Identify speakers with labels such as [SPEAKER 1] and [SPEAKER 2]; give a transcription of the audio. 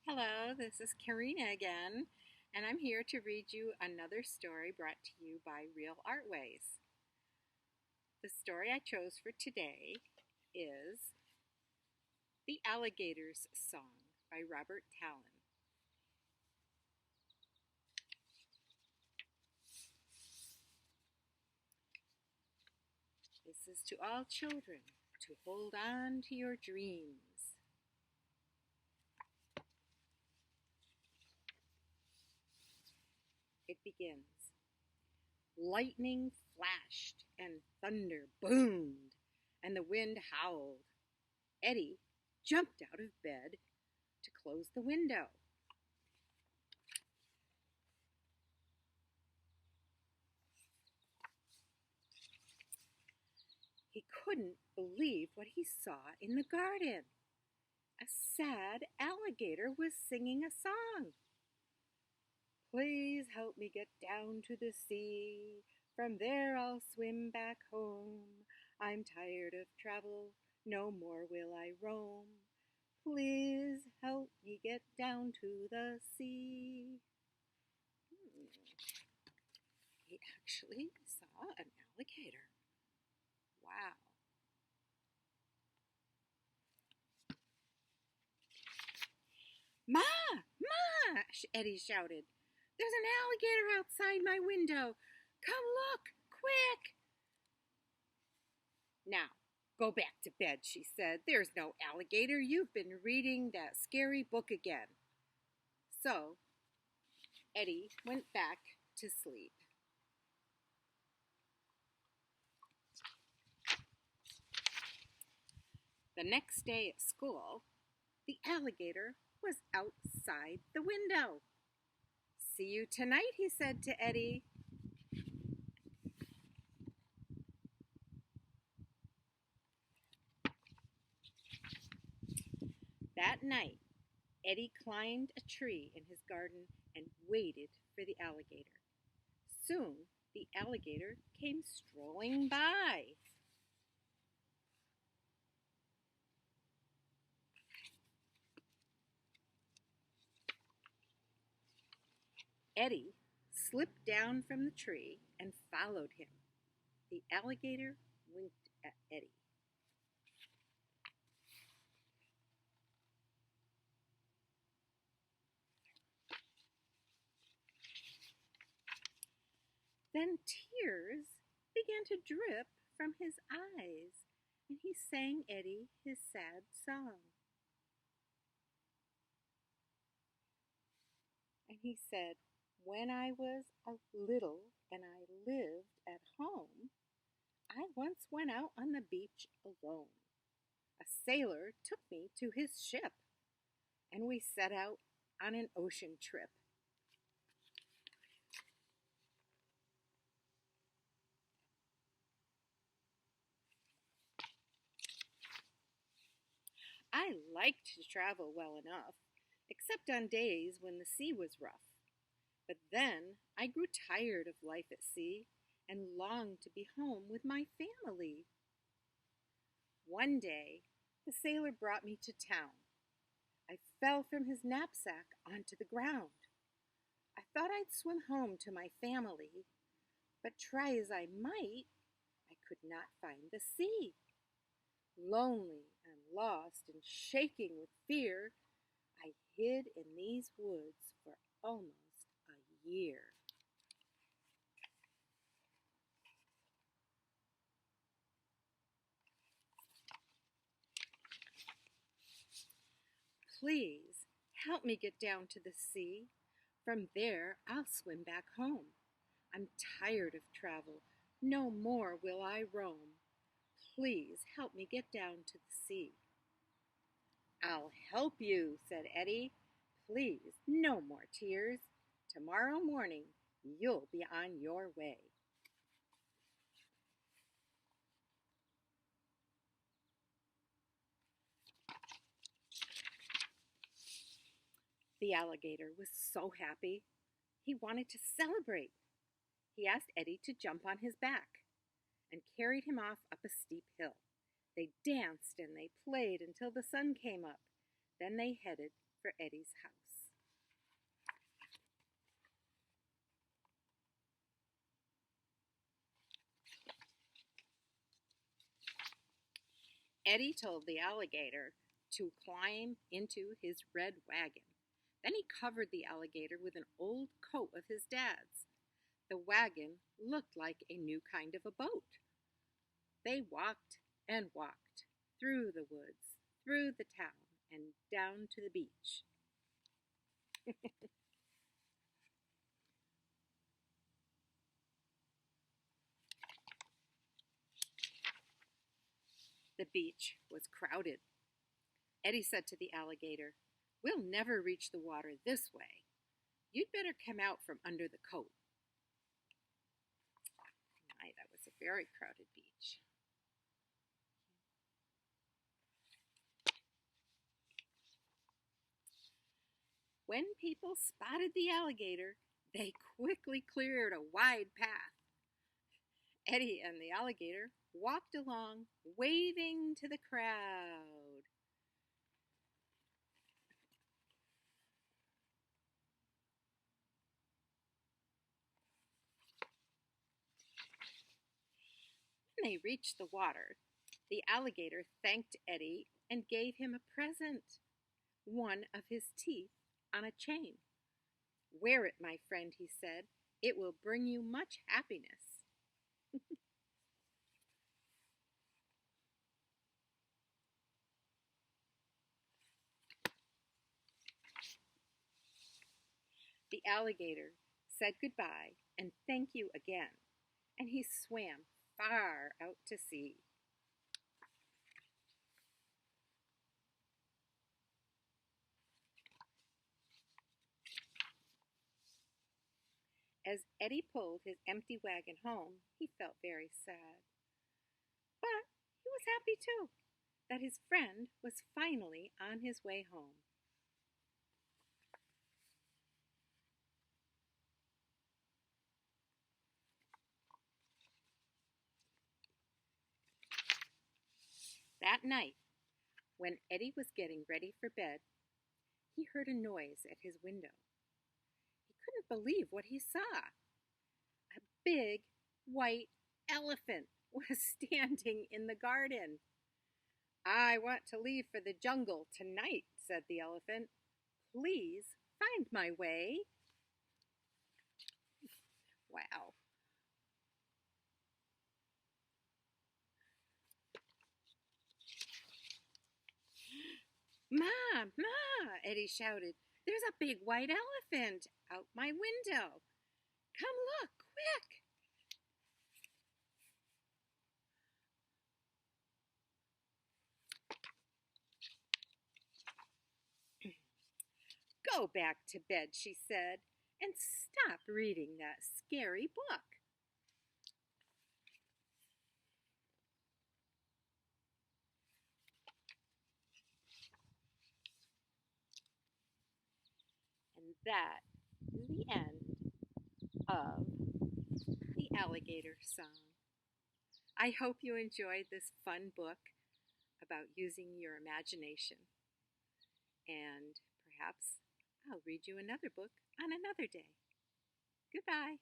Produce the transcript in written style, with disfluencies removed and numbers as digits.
[SPEAKER 1] Hello, this is Karina again, and I'm here to read you another story brought to you by Real Artways. The story I chose for today is The Alligator's Song by Robert Talon. This is to all children to hold on to your dreams. It begins. Lightning flashed and thunder boomed, and the wind howled. Eddie jumped out of bed to close the window. He couldn't believe what he saw in the garden. A sad alligator was singing a song. Please help me get down to the sea. From there I'll swim back home. I'm tired of travel, no more will I roam. Please help me get down to the sea. He actually saw an alligator. Wow. Ma! Ma! Eddie shouted. There's an alligator outside my window. Come look, quick! Now, go back to bed, she said. There's no alligator. You've been reading that scary book again. So, Eddie went back to sleep. The next day at school, the alligator was outside the window. See you tonight, he said to Eddie. That night, Eddie climbed a tree in his garden and waited for the alligator. Soon, the alligator came strolling by. Eddie slipped down from the tree and followed him. The alligator winked at Eddie. Then tears began to drip from his eyes, and he sang Eddie his sad song. And he said, when I was a little and I lived at home, I once went out on the beach alone. A sailor took me to his ship, and we set out on an ocean trip. I liked to travel well enough, except on days when the sea was rough. But then I grew tired of life at sea and longed to be home with my family. One day, the sailor brought me to town. I fell from his knapsack onto the ground. I thought I'd swim home to my family, but try as I might, I could not find the sea. Lonely and lost and shaking with fear, I hid in these woods for almost a year. Please help me get down to the sea. From there, I'll swim back home. I'm tired of travel. No more will I roam. Please help me get down to the sea. I'll help you, said Eddie. Please, no more tears. Tomorrow morning, you'll be on your way. The alligator was so happy. He wanted to celebrate. He asked Eddie to jump on his back and carried him off up a steep hill. They danced and they played until the sun came up. Then they headed for Eddie's house. Eddie told the alligator to climb into his red wagon. Then he covered the alligator with an old coat of his dad's. The wagon looked like a new kind of a boat. They walked and walked through the woods, through the town, and down to the beach. The beach was crowded. Eddie said to the alligator, "We'll never reach the water this way. You'd better come out from under the coat." My, that was a very crowded beach. When people spotted the alligator, they quickly cleared a wide path. Eddie and the alligator walked along, waving to the crowd. When they reached the water, the alligator thanked Eddie and gave him a present, one of his teeth on a chain. "Wear it, my friend," he said. "It will bring you much happiness." The alligator said goodbye and thank you again, and he swam far out to sea. As Eddie pulled his empty wagon home, he felt very sad. But he was happy too that his friend was finally on his way home. That night, when Eddie was getting ready for bed, he heard a noise at his window. He couldn't believe what he saw. A big white elephant was standing in the garden. "I want to leave for the jungle tonight," said the elephant. "Please find my way." Wow. "Ma, Ma," Eddie shouted. "There's a big white elephant out my window. Come look, quick." "Go back to bed," she said, "and stop reading that scary book." And that is the end of the Alligator Song. I hope you enjoyed this fun book about using your imagination. And perhaps I'll read you another book on another day. Goodbye.